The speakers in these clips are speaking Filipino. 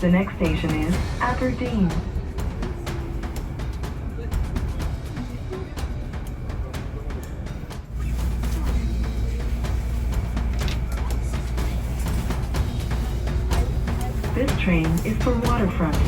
The next station is Aberdeen. This train is for Waterfront.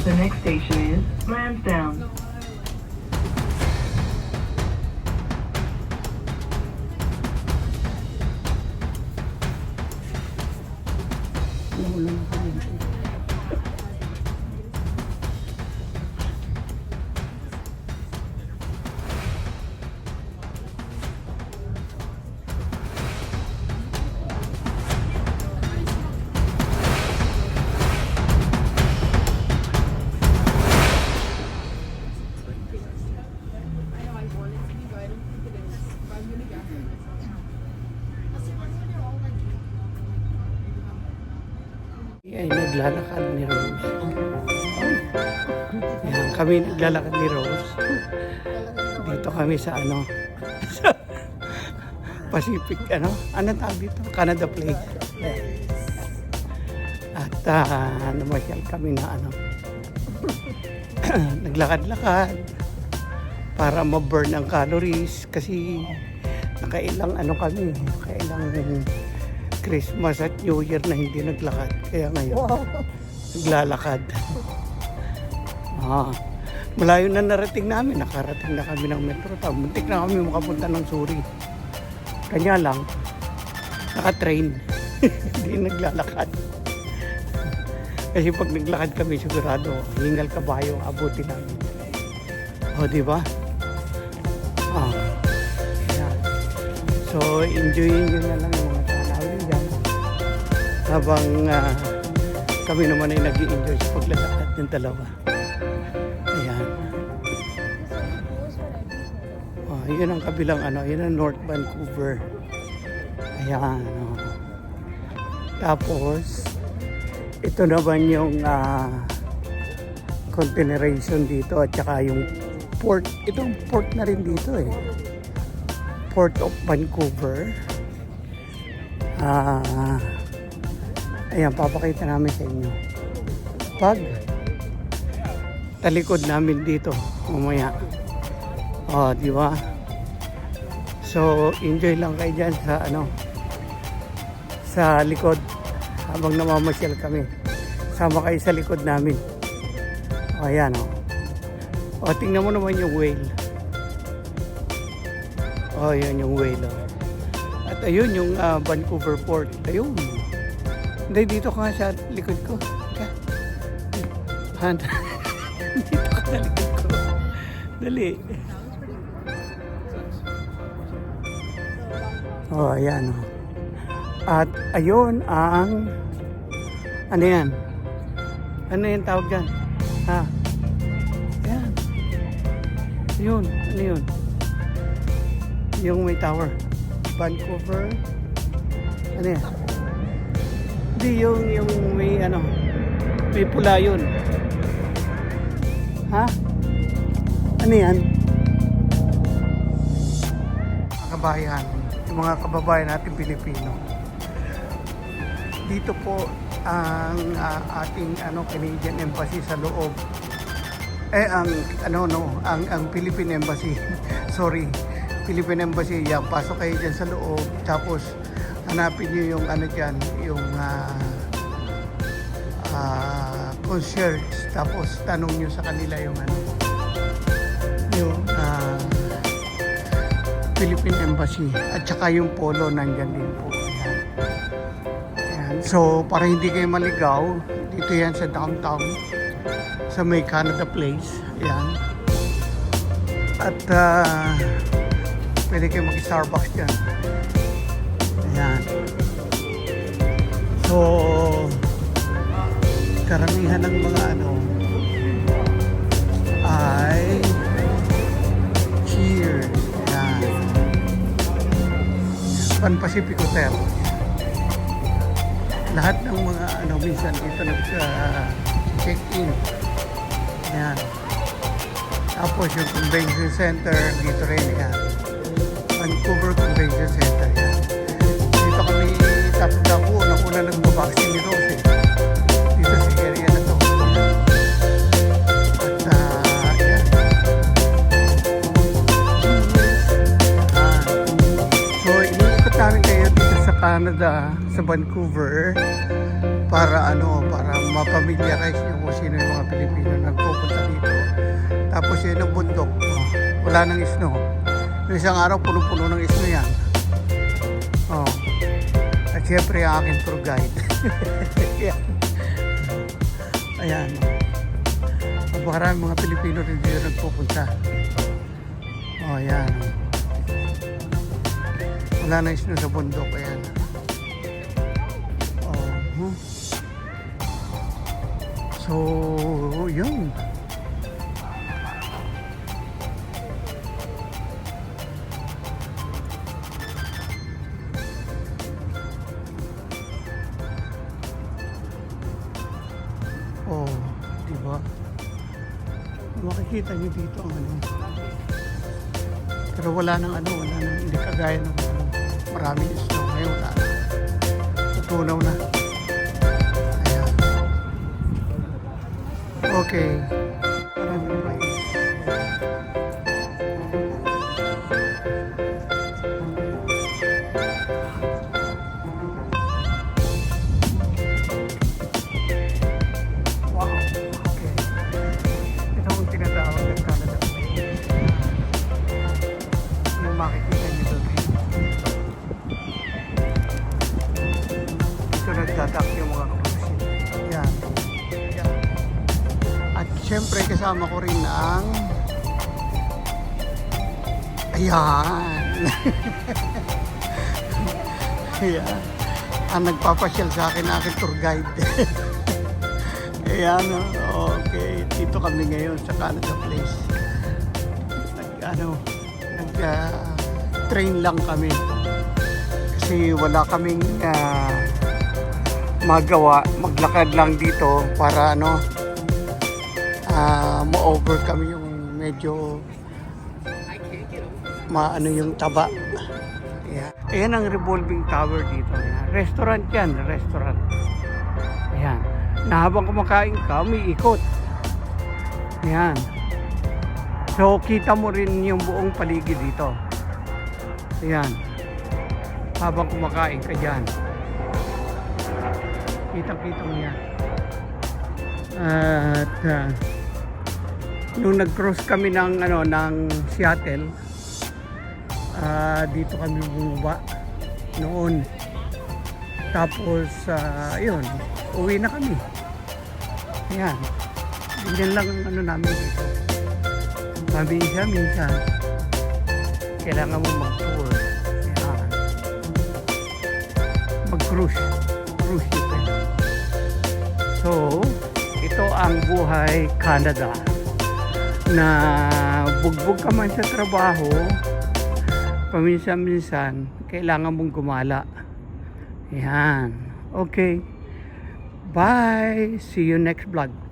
The next station is Lansdowne. Ay, naglalakad ni Rose. Ayan, kami naglalakad ni Rose. Dito kami sa sa Pacific, tawag dito? Canada Place. Ayan. At namasyal kami na naglakad-lakad para ma-burn ang calories kasi nakailang nakailang Christmas at New Year na hindi naglakad. Kaya ngayon, naglalakad. Malayo na narating namin. Nakarating na kami ng Metro Town. Muntik na kami makapunta ng Suri. Kanya lang, naka-train. Hindi naglalakad. Kasi pag naglakad kami, sigurado, hingal kabayo, abutin namin. Di ba? Yan. So, enjoyin nyo na lang yung mga tanawin dyan. Habang kami naman ay nag-i-enjoy sa paglalakad ng dalawa. Ayan. Yun ang kabilang yun ang North Vancouver. Ayan. Tapos, ito naman yung containerization dito at saka yung port. Itong port na rin dito Port of Vancouver. Ayan, papakita namin sa inyo. Pag talikod namin dito mamaya. Di ba? So, enjoy lang kayo dyan sa likod habang namamasyal kami. Sama kayo sa likod namin. Ayan tingnan mo naman yung whale. Yan yung whale. At ayun yung Vancouver Port. Ayun. Hindi, dito ka nga sa likod ko. Dito ka sa likod ko. Dali. Ayan. At ayun ang ano yan? Ano yung tawag dyan? Ayan. Yun. Ano yun? Yung may tower. Vancouver. Ano yan? Hindi yung may may pula yun. Ano yan? Mga kabayan, yung mga kababayan natin Pilipino. Dito po ang ating Canadian Embassy sa loob. Ang Philippine Embassy. Sorry. Philippine Embassy. Yan, pasok kayo dyan sa loob. Tapos hanapin niyo yung dyan, yung concierge, tapos tanong nyo sa kanila yung Philippine Embassy at saka yung polo nandyan din po. Ayan. So para hindi kayo maligaw, dito yan sa downtown sa may Canada Place. Ayan. At pwede kayo mag-Starbucks dyan. Ayan. So karamihan ng mga ay cheer. Ayan. Pan Pacific Hotel. Lahat ng mga minsan dito nag-check-in. Ayan. Tapos yung convention center dito rin. Ayan. Vancouver Convention Center. Ayan. Dito kami tapos unang-una nagbabaxing ni Rose. Dito sa area na to. At ayan. So iniikot namin kayo dito sa Canada, sa Vancouver, para para mapamilyarize nyo kung sino yung mga Pilipino na nagpupunta dito. Tapos yun ang bundok, wala nang snow. Yung isang araw puno-puno ng snow yan. At syempre ang aking tour guide. Ayan. Ayan. Maraming mga Pilipino rin dito nagpupunta. Ayan. Wala nang snow sa bundok. Ayan. So, yun. Diba? Makikita nyo dito ang pero wala nang hindi kagaya ng maraming snow ngayon. Wala na. Tutunaw na. Ayan. Okay. Maraming rice. Wow. Okay. Ito ang tinatawag ng Canada Place. Yung makikita nyo doon. Dito nagdadak yung mga cruise. Yan. Yan. At syempre kasama ko rin ang ayan. Ayan. Ang nagpapasyal sa akin na aking tour guide. Ayan. Okay. Dito kami ngayon sa Canada Place. Nag-train lang kami. Kasi wala kaming magawa. Maglakad lang dito para ma-overcome yung medyo yung taba. Ayan. Ayan ang revolving tower dito. Ayan. Restaurant yan. Restaurant. Ayan. Na habang kumakain ka, may ikot. Ayan. So, kita mo rin yung buong paligid dito. Ayan. Habang kumakain ka dyan. Kitang-kita mo yan. At nung nag-cross kami ng Seattle, dito kami bumaba noon. Tapos yun, uwi na kami. Ayan. Ganyan lang namin dito. Minsan kailangan mo mag-tour. Ayan. Mag-cruise. Cruise ship. So, ito ang buhay Canada. Na bugbog ka man sa trabaho, paminsan-minsan, kailangan mong gumala. Ayan. Okay. Bye. See you next vlog.